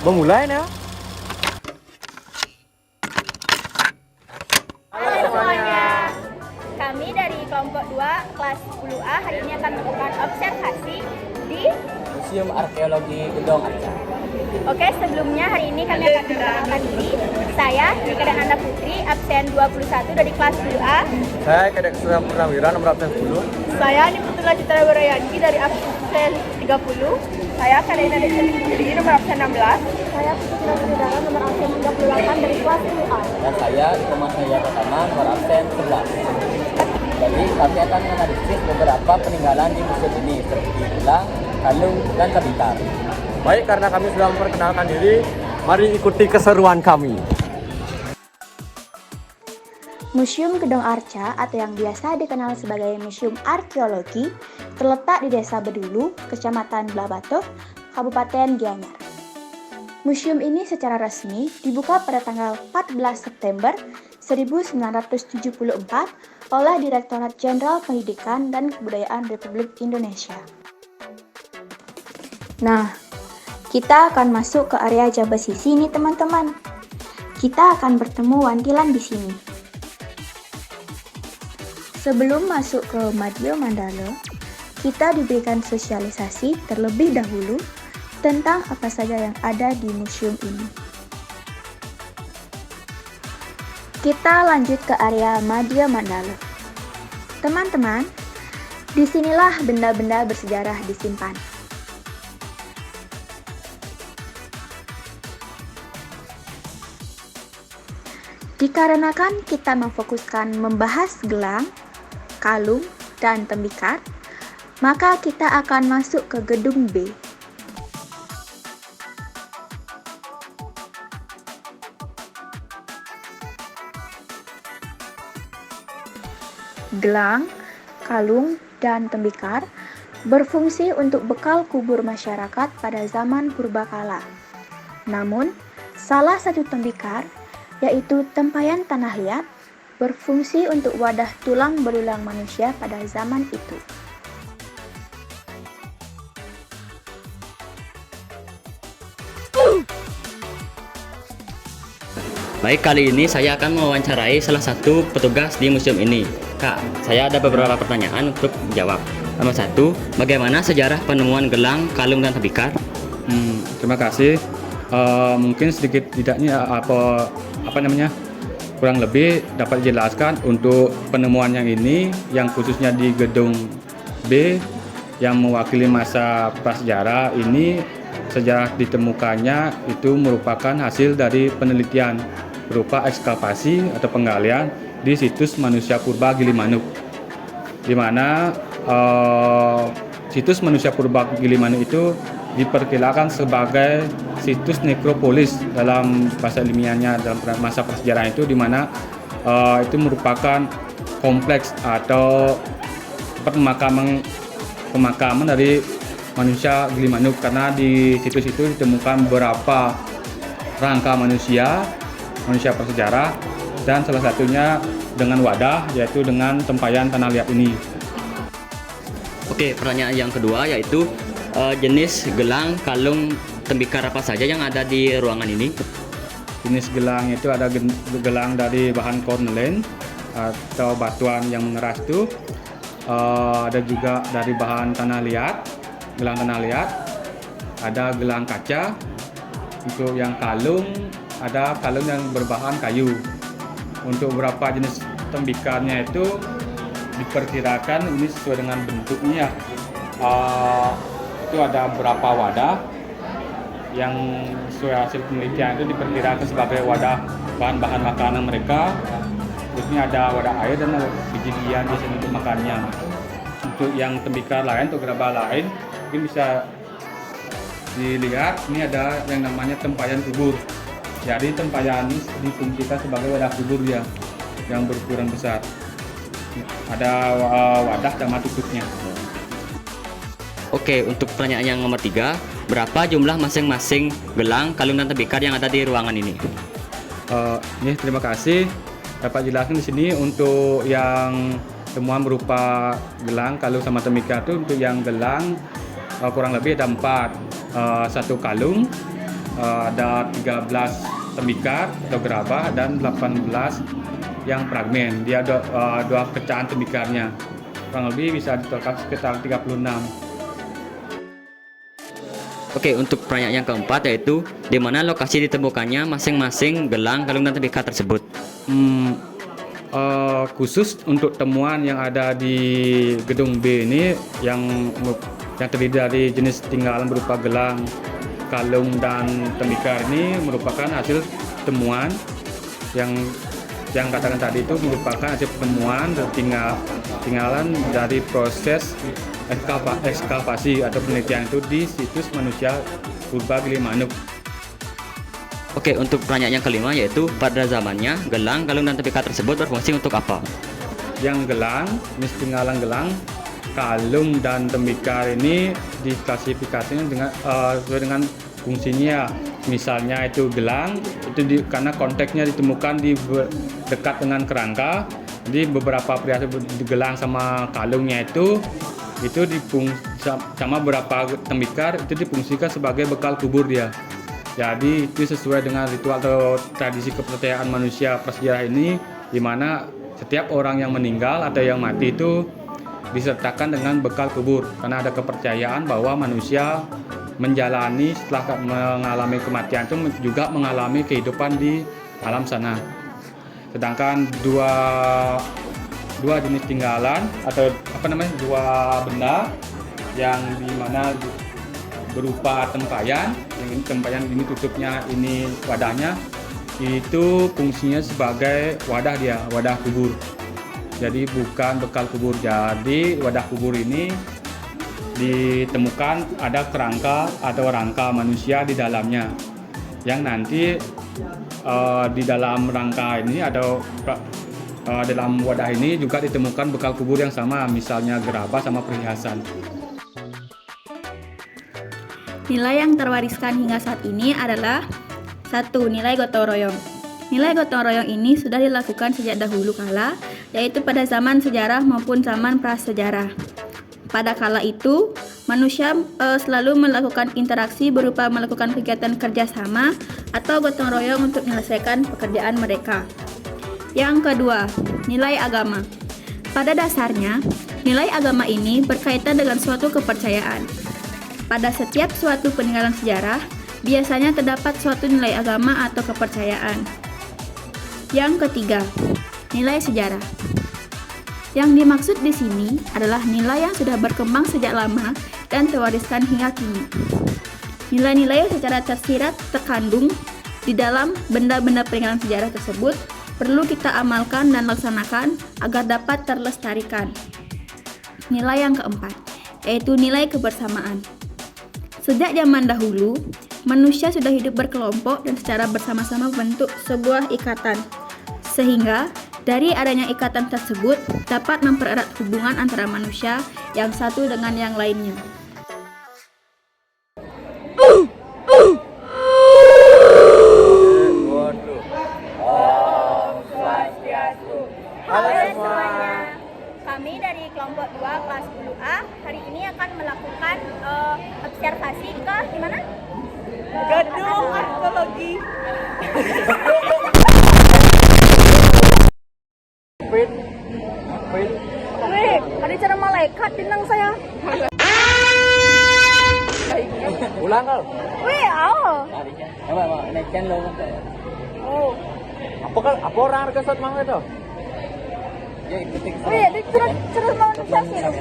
Memulai ya. Halo semuanya. Kami dari kelompok 2 kelas 10A hari ini akan melakukan observasi di Museum Arkeologi Gedong Arca. Oke, sebelumnya hari ini kami akan memperkenalkan diri. Saya Nika Dananda Putri, absen 21 dari kelas 10A. Saya Kadek Surya Purnawira nomor absen 10. Saya Niputula Citra Barayanti dari absen 30. Saya Karina Desa Putri nomor absen 16. Saya Putri Saudara nomor absen 38 dari kelas 10A. Dan saya Thomas Naya Pertama nomor absen 11. Jadi kami akan menganalisis beberapa peninggalan di museum ini seperti gelang, kalung, dan tebikar. Baik, karena kami sudah memperkenalkan diri, mari ikuti keseruan kami. Museum Gedong Arca atau yang biasa dikenal sebagai Museum Arkeologi terletak di Desa Bedulu, Kecamatan Blabato, Kabupaten Gianyar. Museum ini secara resmi dibuka pada tanggal 14 September 1974 oleh Direktorat Jenderal Pendidikan dan Kebudayaan Republik Indonesia. Nah, kita akan masuk ke area Jaba Sisi nih teman-teman. Kita akan bertemu Wantilan di sini. Sebelum masuk ke Madya Mandala, kita diberikan sosialisasi terlebih dahulu tentang apa saja yang ada di museum ini. Kita lanjut ke area Madya Mandala. Teman-teman, disinilah benda-benda bersejarah disimpan. Dikarenakan kita memfokuskan membahas gelang, kalung, dan tembikar, maka kita akan masuk ke gedung B. Gelang, kalung, dan tembikar berfungsi untuk bekal kubur masyarakat pada zaman purbakala. Namun, salah satu tembikar, yaitu tempayan tanah liat, berfungsi untuk wadah tulang belulang manusia pada zaman itu. Baik, kali ini saya akan mewawancarai salah satu petugas di museum ini. Kak, saya ada beberapa pertanyaan untuk jawab. Nomor 1, bagaimana sejarah penemuan gelang, kalung, dan tebikar? Terima kasih. Mungkin sedikit tidaknya kurang lebih dapat dijelaskan untuk penemuan yang ini, yang khususnya di gedung B yang mewakili masa prasejarah ini. Sejarah ditemukannya itu merupakan hasil dari penelitian berupa ekskavasi atau penggalian di situs manusia purba Gilimanuk, di mana situs manusia purba Gilimanuk itu diperkirakan sebagai situs nekropolis dalam bahasa ilmiahnya dalam masa prasejarah itu, di mana itu merupakan kompleks atau pemakaman dari manusia Gilimanuk, karena di situs itu ditemukan beberapa rangka manusia prasejarah, dan salah satunya dengan wadah, yaitu dengan tempayan tanah liat ini. Oke, pertanyaan yang kedua yaitu jenis gelang, kalung, tembikar apa saja yang ada di ruangan ini? Jenis gelang itu ada gelang dari bahan kornelen atau batuan yang mengeras itu, ada juga dari bahan tanah liat, gelang tanah liat, ada gelang kaca. Untuk yang kalung, ada kalung yang berbahan kayu. Untuk beberapa jenis tembikarnya itu diperkirakan ini sesuai dengan bentuknya. Itu ada beberapa wadah yang sesuai hasil penelitian itu diperkirakan sebagai wadah bahan-bahan makanan mereka. Ini ada wadah air dan biji-bijian biasanya untuk makannya. Untuk yang tembikar lain, untuk gerabah lain, mungkin bisa dilihat ini ada yang namanya tempayan kubur. Jadi tempayan ini difungsikan sebagai wadah kubur ya, yang berukuran besar. Ada wadah sama tutupnya. Oke, untuk pertanyaan yang nomor 3, berapa jumlah masing-masing gelang, kalung, dan tembikar yang ada di ruangan ini? Terima kasih. Dapat jelaskan di sini untuk yang temuan berupa gelang, kalung, sama tembikar itu. Untuk yang gelang kurang lebih ada 4. 1 kalung, ada 13 tembikar atau gerabah dan 18 yang fragmen. Dia ada dua pecahan tembikarnya. Kurang lebih bisa ditotal sekitar 36. Oke, untuk pertanyaan yang keempat yaitu di mana lokasi ditemukannya masing-masing gelang, kalung, dan tembikar tersebut? Khusus untuk temuan yang ada di gedung B ini yang terdiri dari jenis tinggalan berupa gelang, kalung, dan tembikar ini merupakan hasil temuan yang katakan tadi itu merupakan hasil temuan dan tinggalan dari proses ekskavasi atau penelitian itu di situs manusia purba Gilimanuk. Oke, untuk pertanyaan yang kelima yaitu pada zamannya gelang, kalung, dan tembikar tersebut berfungsi untuk apa? Yang gelang, jenis tinggalan gelang, kalung, dan tembikar ini diklasifikasikan sesuai dengan fungsinya. Misalnya itu gelang, karena konteksnya ditemukan dekat dengan kerangka. Jadi beberapa perhiasan gelang sama kalungnya itu sama beberapa tembikar itu difungsikan sebagai bekal kubur dia. Jadi itu sesuai dengan ritual atau tradisi kepercayaan manusia prasejarah ini, di mana setiap orang yang meninggal atau yang mati itu disertakan dengan bekal kubur, karena ada kepercayaan bahwa manusia menjalani setelah mengalami kematian itu juga mengalami kehidupan di alam sana. Sedangkan dua jenis tinggalan atau dua benda yang dimana berupa tempayan, yang tempayan ini tutupnya, ini wadahnya, itu fungsinya sebagai wadah kubur. Jadi bukan bekal kubur. Jadi wadah kubur ini ditemukan ada kerangka atau rangka manusia di dalamnya, yang nanti di dalam rangka ini atau dalam wadah ini juga ditemukan bekal kubur yang sama, misalnya gerabah sama perhiasan. Nilai yang terwariskan hingga saat ini adalah 1. Nilai gotong royong. Nilai gotong royong ini sudah dilakukan sejak dahulu kala, yaitu pada zaman sejarah maupun zaman prasejarah. Pada kala itu, manusia selalu melakukan interaksi berupa melakukan kegiatan kerjasama atau gotong royong untuk menyelesaikan pekerjaan mereka. Yang kedua, nilai agama. Pada dasarnya, nilai agama ini berkaitan dengan suatu kepercayaan. Pada setiap suatu peninggalan sejarah, biasanya terdapat suatu nilai agama atau kepercayaan. Yang ketiga, nilai sejarah. Yang dimaksud di sini adalah nilai yang sudah berkembang sejak lama dan terwariskan hingga kini. Nilai-nilai secara tersirat terkandung di dalam benda-benda peninggalan sejarah tersebut perlu kita amalkan dan laksanakan agar dapat terlestarikan. Nilai yang keempat, yaitu nilai kebersamaan. Sejak zaman dahulu, manusia sudah hidup berkelompok dan secara bersama-sama membentuk sebuah ikatan, sehingga dari adanya ikatan tersebut dapat mempererat hubungan antara manusia yang satu dengan yang lainnya. Halo semua. Kami dari kelompok 2 kelas 10A hari ini akan melakukan observasi ke di mana? Gedung arkeologi. Wait. Wih, ada cara malaikat bintang saya. Ulang kal. Wih, awal. Oh. Apa orang harga shot mang itu? Wih, dia cerut mau nasihat.